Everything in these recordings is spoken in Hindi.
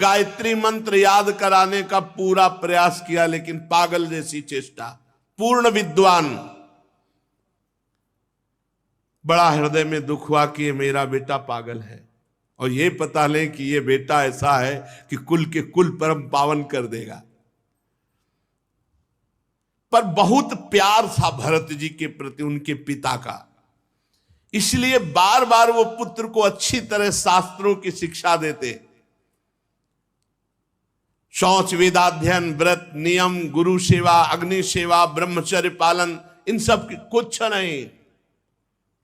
गायत्री मंत्र याद कराने का पूरा प्रयास किया, लेकिन पागल जैसी चेष्टा। पूर्ण विद्वान, बड़ा हृदय में दुख हुआ कि ये मेरा बेटा पागल है, और ये पता नहीं कि ये बेटा ऐसा है कि कुल के कुल परम पावन कर देगा। पर बहुत प्यार था भरत जी के प्रति उनके पिता का, इसलिए बार बार वो पुत्र को अच्छी तरह शास्त्रों की शिक्षा देते। शौच, वेदाध्ययन, व्रत, नियम, गुरु सेवा, अग्नि सेवा, ब्रह्मचर्य पालन, इन सब की कुछ नहीं,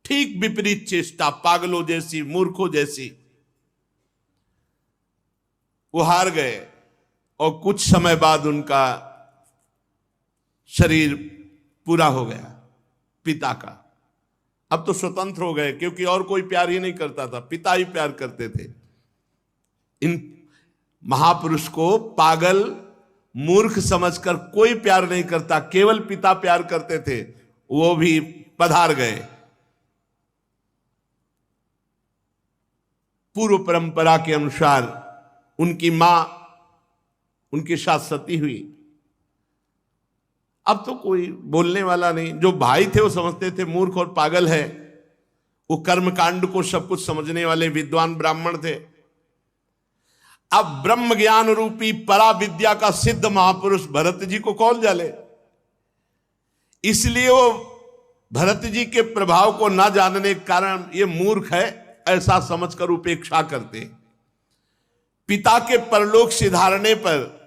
ठीक विपरीत चेष्टा, पागलों जैसी, मूर्खों जैसी। वो हार गए और कुछ समय बाद उनका शरीर पूरा हो गया पिता का। अब तो स्वतंत्र हो गए, क्योंकि और कोई प्यार ही नहीं करता था, पिता ही प्यार करते थे। इन महापुरुष को पागल, मूर्ख समझकर कोई प्यार नहीं करता, केवल पिता प्यार करते थे। वो भी पधार गए। पूर्व परंपरा के अनुसार उनकी मां उनके साथ सती हुई। अब तो कोई बोलने वाला नहीं, जो भाई थे वो समझते थे मूर्ख और पागल है। वो कर्मकांड को सब कुछ समझने वाले विद्वान ब्राह्मण थे। अब ब्रह्म ज्ञान रूपी परा विद्या का सिद्ध महापुरुष भरत जी को कौन जाने, इसलिए वो भरत जी के प्रभाव को ना जानने के कारण ये मूर्ख है ऐसा समझकर उपेक्षा करते। पिता के परलोक सिधारने पर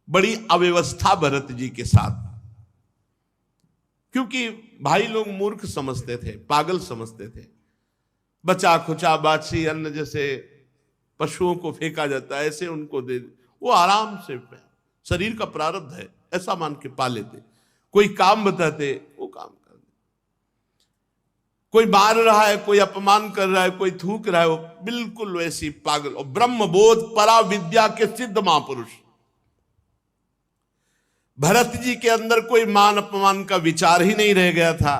बड़ी अव्यवस्था भरत जी के साथ, क्योंकि भाई लोग मूर्ख समझते थे, पागल समझते थे। बचा खुचा बाछी अन्न जैसे पशुओं को फेंका जाता है, ऐसे उनको दे, वो आराम से, शरीर का प्रारब्ध है ऐसा मान के पा लेते। कोई काम बताते वो काम कर दे, कोई मार रहा है, कोई अपमान कर रहा है, कोई थूक रहा है, वो बिल्कुल वैसी पागल। और ब्रह्म बोध परा विद्या के सिद्ध महापुरुष भरत जी के अंदर कोई मान अपमान का विचार ही नहीं रह गया था।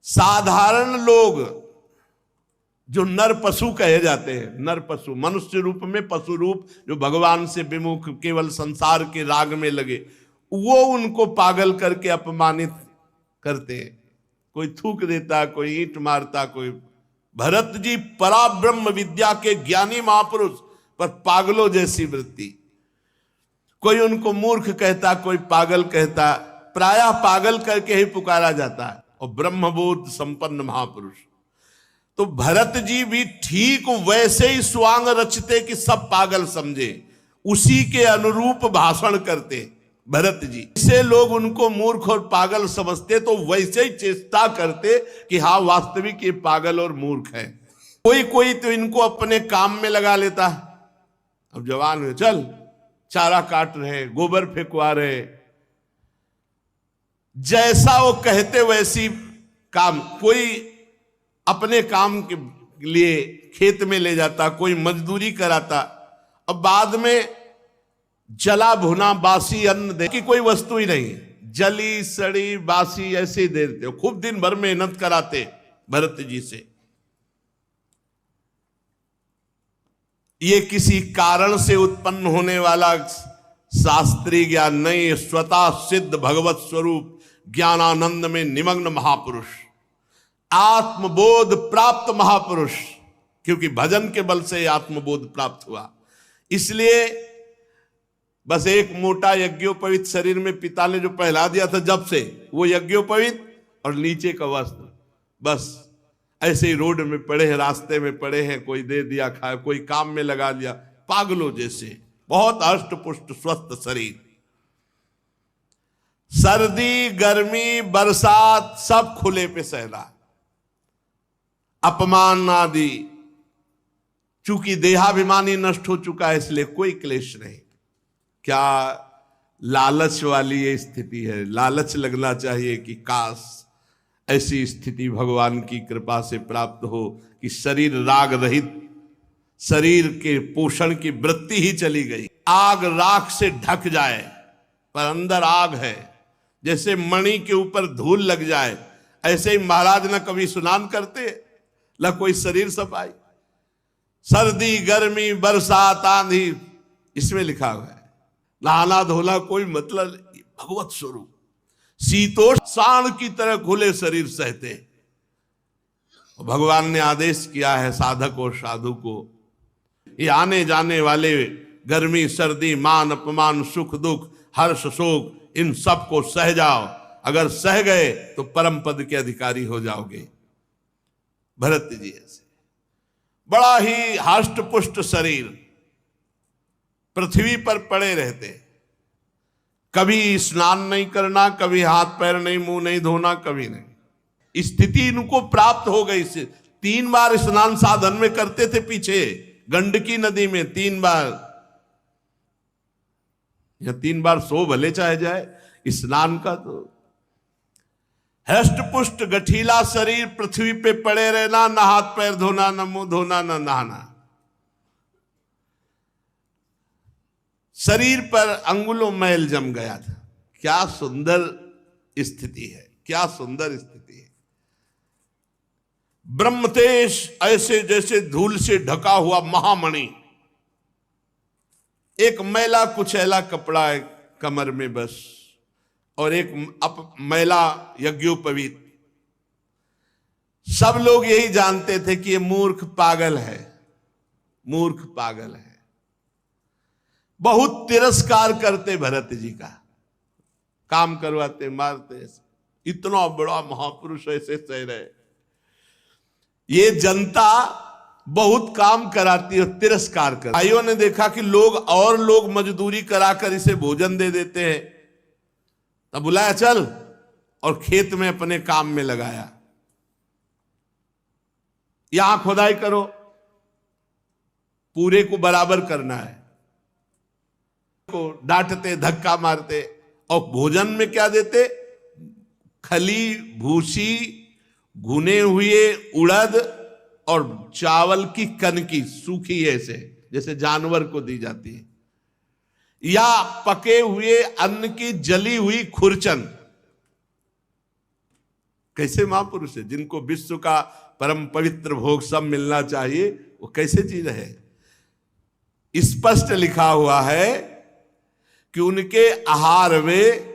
साधारण लोग जो नर पशु कहे जाते हैं, नर पशु, मनुष्य रूप में पशु रूप, जो भगवान से विमुख केवल संसार के राग में लगे, वो उनको पागल करके अपमानित करते हैं। कोई थूक देता, कोई ईंट मारता, कोई। भरत जी परा ब्रह्म विद्या के ज्ञानी महापुरुष, पर पागलों जैसी वृत्ति। कोई उनको मूर्ख कहता, कोई पागल कहता, प्रायः पागल करके ही पुकारा जाता है। और ब्रह्मबोध संपन्न महापुरुष। तो भरत जी भी ठीक वैसे ही स्वांग रचते कि सब पागल समझे, उसी के अनुरूप भाषण करते भरत जी। इससे लोग उनको मूर्ख और पागल समझते, तो वैसे ही चेष्टा करते कि हाँ वास्तविक ये पागल और मूर्ख है। कोई कोई तो इनको अपने काम में लगा लेता। अब जवान है, चल चारा काट रहे, गोबर फेंकवा रहे, जैसा वो कहते वैसी काम। कोई अपने काम के लिए खेत में ले जाता, कोई मजदूरी कराता। अब बाद में जला भुना बासी अन्न दे की कोई वस्तु ही नहीं, जली सड़ी बासी ऐसे ही दे देते हो। खूब दिन भर मेहनत कराते भरत जी से। ये किसी कारण से उत्पन्न होने वाला शास्त्रीय ज्ञान नहीं, स्वतः सिद्ध भगवत स्वरूप ज्ञानानंद में निमग्न महापुरुष, आत्मबोध प्राप्त महापुरुष। क्योंकि भजन के बल से आत्मबोध प्राप्त हुआ, इसलिए बस एक मोटा यज्ञोपवीत शरीर में पिता ने जो पहला दिया था जब से, वो यज्ञोपवीत और नीचे का वस्त्र, बस ऐसे ही रोड में पड़े हैं, रास्ते में पड़े हैं, कोई दे दिया खाए, कोई काम में लगा दिया, पागलों जैसे। बहुत अष्ट पुष्ट स्वस्थ शरीर। सर्दी गर्मी बरसात सब खुले पे सहना, अपमान आदि, चूंकि देहाभिमानी नष्ट हो चुका है इसलिए कोई क्लेश नहीं। क्या लालच वाली ये स्थिति है। लालच लगना चाहिए कि काश ऐसी स्थिति भगवान की कृपा से प्राप्त हो कि शरीर राग रहित, शरीर के पोषण की वृत्ति ही चली गई। आग राख से ढक जाए पर अंदर आग है। जैसे मणि के ऊपर धूल लग जाए, ऐसे ही महाराज न कभी स्नान करते, न कोई शरीर सफाई। सर्दी गर्मी बरसात आंधी, इसमें लिखा हुआ है। नहाना धोना कोई मतलब, भगवत स्वरूप शीतोष्ण साण की तरह खुले शरीर सहते। भगवान ने आदेश किया है साधक और साधु को, ये आने जाने वाले गर्मी सर्दी मान अपमान सुख दुख हर्ष शोक, इन सब को सह जाओ। अगर सह गए तो परम पद के अधिकारी हो जाओगे। भरत जी ऐसे बड़ा ही हष्ट पुष्ट शरीर, पृथ्वी पर पड़े रहते, कभी स्नान नहीं करना, कभी हाथ पैर नहीं मुंह नहीं धोना, कभी नहीं। स्थिति इनको प्राप्त हो गई। 3 बार स्नान साधन में करते थे पीछे गंडकी नदी में, 3 बार या 3 बार सो भले चाहे जाए स्नान का। तो हष्ट पुष्ट गठीला शरीर, पृथ्वी पे पड़े रहना, ना हाथ पैर धोना, ना मुंह धोना, ना नहाना। शरीर पर अंगुलों मैल जम गया था। क्या सुंदर स्थिति है, क्या सुंदर स्थिति है। ब्रह्मतेज ऐसे जैसे धूल से ढका हुआ महामणि, एक मैला कुचैला कपड़ा है कमर में बस, और एक मैला यज्ञोपवीत। सब लोग यही जानते थे कि ये मूर्ख पागल है, मूर्ख पागल है। बहुत तिरस्कार करते भरत जी का, काम करवाते मारते। इतना बड़ा महापुरुष ऐसे सह रहे। ये जनता बहुत काम कराती और तिरस्कार कर। भाइयों ने देखा कि लोग मजदूरी कराकर इसे भोजन दे देते हैं, तब बुलाया चल, और खेत में अपने काम में लगाया। यहां खुदाई करो, पूरे को बराबर करना है। को डांटते धक्का मारते, और भोजन में क्या देते? खली भूसी, भुने हुए उड़द और चावल की कनकी सूखी, ऐसे जैसे जानवर को दी जाती है, या पके हुए अन्न की जली हुई खुरचन। कैसे महापुरुष है, जिनको विश्व का परम पवित्र भोग सब मिलना चाहिए, वो कैसे चीज है। स्पष्ट लिखा हुआ है कि उनके आहार में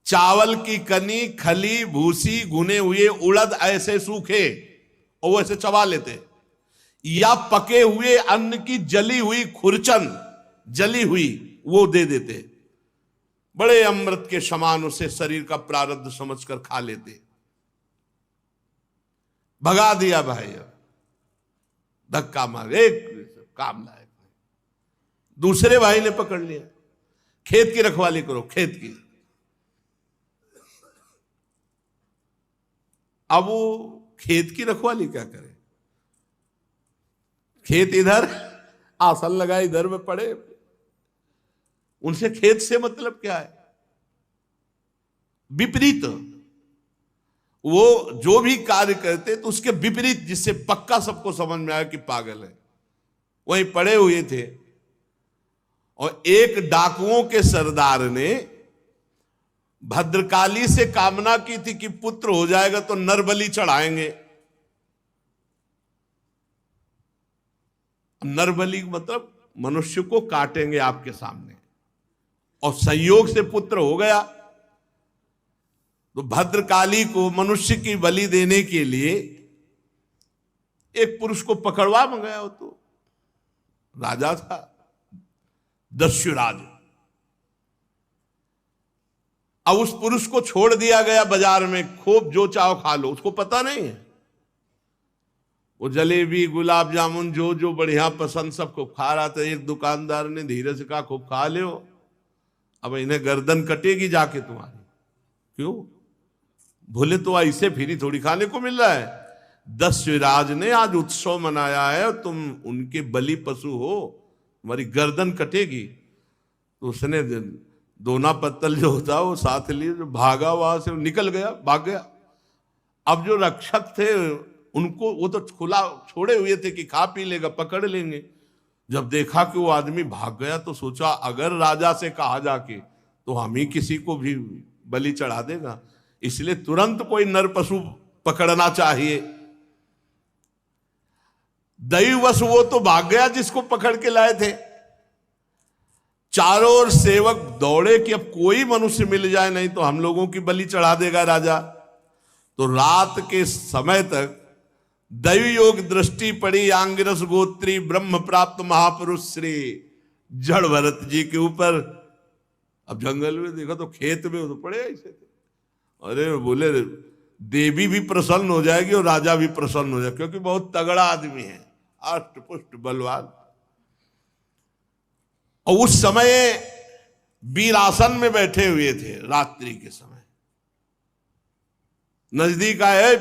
चावल की कनी, खली भूसी, भुने हुए उड़द ऐसे सूखे, और वो ऐसे चबा लेते, या पके हुए अन्न की जली हुई खुरचन, जली हुई, वो दे देते। बड़े अमृत के समान उसे शरीर का प्रारब्ध समझकर खा लेते। भगा दिया भाई, धक्का मार, एक काम लायक नहीं। दूसरे भाई ने पकड़ लिया, खेत की रखवाली करो, खेत की। अब वो खेत की रखवाली क्या करे, खेत इधर, आसन लगा इधर में पड़े, उनसे खेत से मतलब क्या है। विपरीत, वो जो भी कार्य करते तो उसके विपरीत, जिससे पक्का सबको समझ में आया कि पागल है। वहीं पड़े हुए थे, और एक डाकुओं के सरदार ने भद्रकाली से कामना की थी कि पुत्र हो जाएगा तो नरबलि चढ़ाएंगे। नरबलि मतलब मनुष्य को काटेंगे आपके सामने, और संयोग से पुत्र हो गया। तो भद्रकाली को मनुष्य की बलि देने के लिए एक पुरुष को पकड़वा मंगाया। वो तो राजा था, दस्युराज। अब उस पुरुष को छोड़ दिया गया बाजार में, खूब जो चाहो खा लो, उसको पता नहीं है। वो जलेबी गुलाब जामुन जो जो बढ़िया पसंद सबको खा रहा था। एक दुकानदार ने धीरे से कहा, खूब खा लो, अब इन्हें गर्दन कटेगी जाके तुम्हारी। क्यों? भूले तो ऐसे फिरी थोड़ी खाने को मिल रहा है। दस्युराज ने आज उत्सव मनाया है और तुम उनके बलि पशु हो, तुम्हारी गर्दन कटेगी। तो उसने दोना पत्तल जो होता है वो साथ लिए, जो भागा वहां से निकल गया, भाग गया। अब जो रक्षक थे उनको, वो तो खुला छोड़े हुए थे कि खा पी लेगा, पकड़ लेंगे। जब देखा कि वो आदमी भाग गया तो सोचा अगर राजा से कहा जाके तो हम ही किसी को भी बलि चढ़ा देगा, इसलिए तुरंत कोई नर पशु पकड़ना चाहिए। दैववश वो तो भाग गया जिसको पकड़ के लाए थे। चारों ओर सेवक दौड़े कि अब कोई मनुष्य मिल जाए, नहीं तो हम लोगों की बलि चढ़ा देगा राजा। तो रात के समय तक दैवी योग दृष्टि पड़ी आंगिरस गोत्री ब्रह्म प्राप्त महापुरुष श्री जड़ भरत जी के ऊपर। अब जंगल में देखा तो खेत में तो पड़े ऐसे थे। अरे बोले देवी भी प्रसन्न हो जाएगी और राजा भी प्रसन्न हो जाएगा, क्योंकि बहुत तगड़ा आदमी है, अष्ट पुष्ट बलवान। और उस समय वीरासन में बैठे हुए थे, रात्रि के समय नजदीक आए,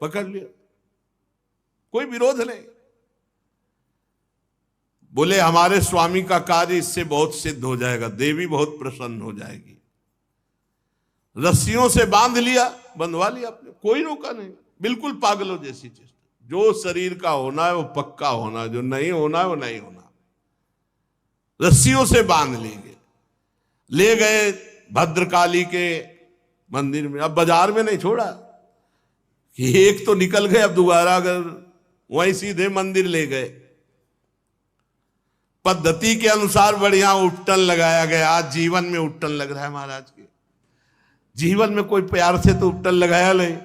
पकड़ लिया, कोई विरोध नहीं। बोले हमारे स्वामी का कार्य इससे बहुत सिद्ध हो जाएगा, देवी बहुत प्रसन्न हो जाएगी। रस्सियों से बांध लिया, बंधवा लिया आपने, कोई रोका नहीं, बिल्कुल पागलों जैसी चीज। जो शरीर का होना है वो पक्का होना, जो नहीं होना है वो नहीं होना। रस्सियों से बांध लेंगे, ले गए भद्रकाली के मंदिर में। अब बाजार में नहीं छोड़ा कि एक तो निकल गए, अब दोबारा अगर वहीं सीधे मंदिर ले गए। पद्धति के अनुसार बढ़िया उपटन लगाया गया। आज जीवन में उपटन लग रहा है महाराज के, जीवन में कोई प्यार से तो उपटन लगाया नहीं।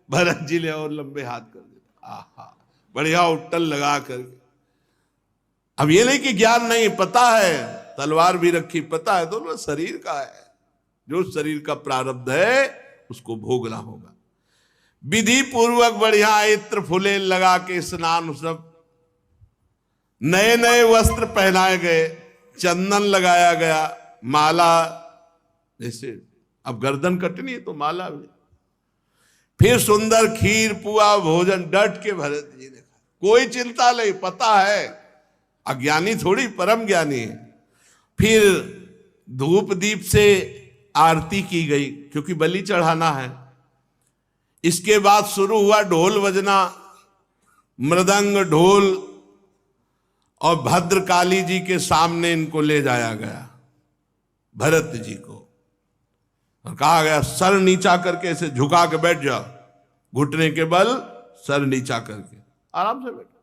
भरत जी ले और लंबे हाथ कर दिया, आहा बढ़िया उपटन लगा कर। अब ये नहीं कि ज्ञान नहीं, पता है, तलवार भी रखी, पता है दोनों शरीर का है, जो शरीर का प्रारब्ध है उसको भोगना होगा। विधि पूर्वक बढ़िया इत्र फुले लगा के स्नान, सब नए नए वस्त्र पहनाए गए, चंदन लगाया गया, माला, जैसे अब गर्दन कटनी है तो माला भी। फिर सुंदर खीर पुआ भोजन डट के भरत जी ने खाया, कोई चिंता नहीं, पता है, अज्ञानी थोड़ी, परम ज्ञानी है। फिर धूप दीप से आरती की गई, क्योंकि बलि चढ़ाना है। इसके बाद शुरू हुआ ढोल बजना, मृदंग ढोल, और भद्रकाली जी के सामने इनको ले जाया गया, भरत जी को, और कहा गया सर नीचा करके ऐसे झुका के बैठ जाओ, घुटने के बल सर नीचा करके आराम से बैठो,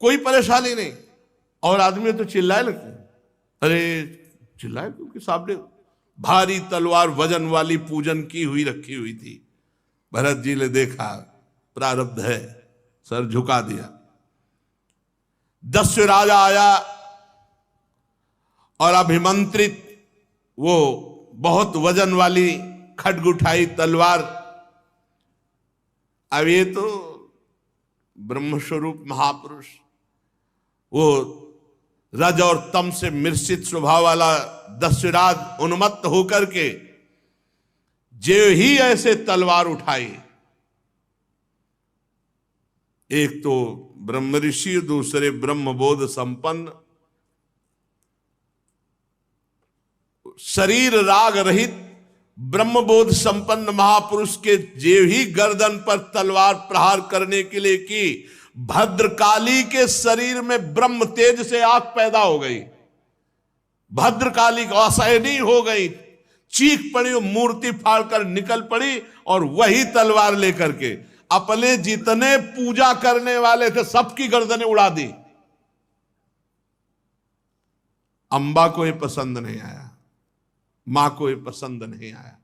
कोई परेशानी नहीं। और आदमी तो चिल्लाए लगते, अरे चिल्लाए क्योंकि सामने भारी तलवार वजन वाली पूजन की हुई रखी हुई थी। भरत जी ने देखा प्रारब्ध है, सर झुका दिया। दस्यु राजा आया और अभिमंत्रित वो बहुत वजन वाली खड्ग उठाई तलवार। अब ये तो ब्रह्मस्वरूप महापुरुष, वो रज और तम से मिश्रित स्वभाव वाला दस्युराज उन्मत्त होकर के जो ही ऐसे तलवार उठाई, एक तो ब्रह्म ऋषि, दूसरे ब्रह्मबोध संपन्न, शरीर राग रहित ब्रह्मबोध संपन्न महापुरुष के जेव ही गर्दन पर तलवार प्रहार करने के लिए की, भद्रकाली के शरीर में ब्रह्म तेज से आग पैदा हो गई। भद्रकाली को असहनीय हो गई, चीख पड़ी, मूर्ति फाड़कर निकल पड़ी और वही तलवार लेकर के अपने जितने पूजा करने वाले थे सबकी गर्दनें उड़ा दी। अंबा को ये पसंद नहीं आया, मां को ये पसंद नहीं आया।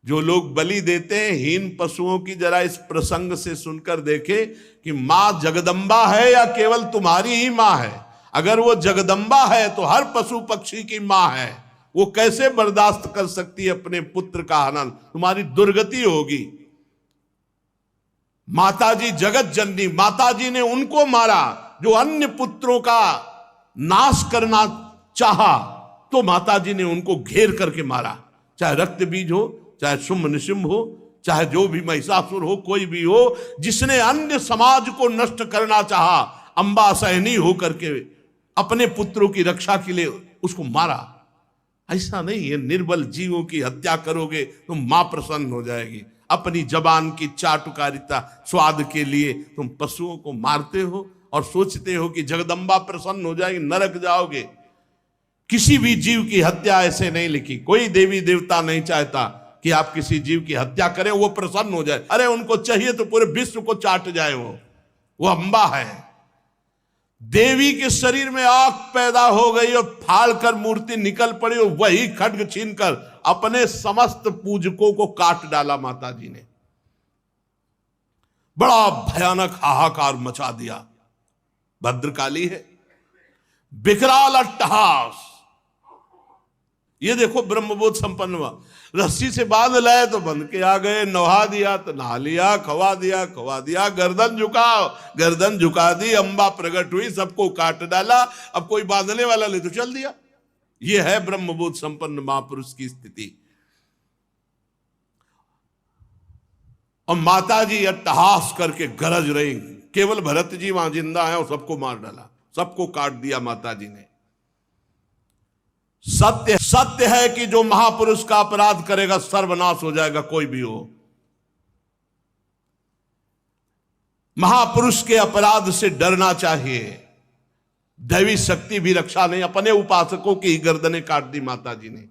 जो लोग बलि देते हैं हीन पशुओं की, जरा इस प्रसंग से सुनकर देखे कि मां जगदम्बा है या केवल तुम्हारी ही मां है। अगर वो जगदम्बा है तो हर पशु पक्षी की मां है, वो कैसे बर्दाश्त कर सकती है अपने पुत्र का हनन? तुम्हारी दुर्गति होगी। माताजी जगत जननी, माताजी ने उनको मारा जो अन्य पुत्रों का नाश करना चाहा, तो माताजी ने उनको घेर करके मारा। चाहे रक्त बीज हो, चाहे शुंभ निशुंभ हो, चाहे जो भी महिषासुर हो, कोई भी हो, जिसने अन्य समाज को नष्ट करना चाहा, अंबा असहनीय होकर के अपने पुत्रों की रक्षा के लिए उसको मारा। ऐसा नहीं है, निर्बल जीवों की हत्या करोगे तो मां प्रसन्न हो जाएगी। अपनी जबान की चाटुकारिता स्वाद के लिए तुम पशुओं को मारते हो और सोचते हो कि जगदम्बा प्रसन्न हो जाएगी, नरक जाओगे। किसी भी जीव की हत्या ऐसे नहीं लिखी, कोई देवी देवता नहीं चाहता कि आप किसी जीव की हत्या करें वो प्रसन्न हो जाए। अरे उनको चाहिए तो पूरे विश्व को चाट जाए, वो अंबा है। देवी के शरीर में आग पैदा हो गई और फाड़कर मूर्ति निकल पड़ी और वही खड्ग छीनकर अपने समस्त पूजकों को काट डाला माता जी ने। बड़ा भयानक हाहाकार मचा दिया। भद्रकाली है, विकराल अट्टहास। ये देखो ब्रह्मबोध संपन्न हुआ, रस्सी से बांध लाए तो बंध के आ गए, नहा दिया तो नहा लिया, खवा दिया, गर्दन झुका दी, अम्बा प्रकट हुई, सबको काट डाला। अब कोई बांधने वाला ले तो चल दिया। ये है ब्रह्मबोध संपन्न महापुरुष की स्थिति। और माता जी अट्टहास करके गरज रही, केवल भरत जी वहां जिंदा है और सबको मार डाला, सबको काट दिया माता जी ने। सत्य है कि जो महापुरुष का अपराध करेगा सर्वनाश हो जाएगा, कोई भी हो। महापुरुष के अपराध से डरना चाहिए। दैवी शक्ति भी रक्षा नहीं, अपने उपासकों की गर्दनें काट दी माता जी ने।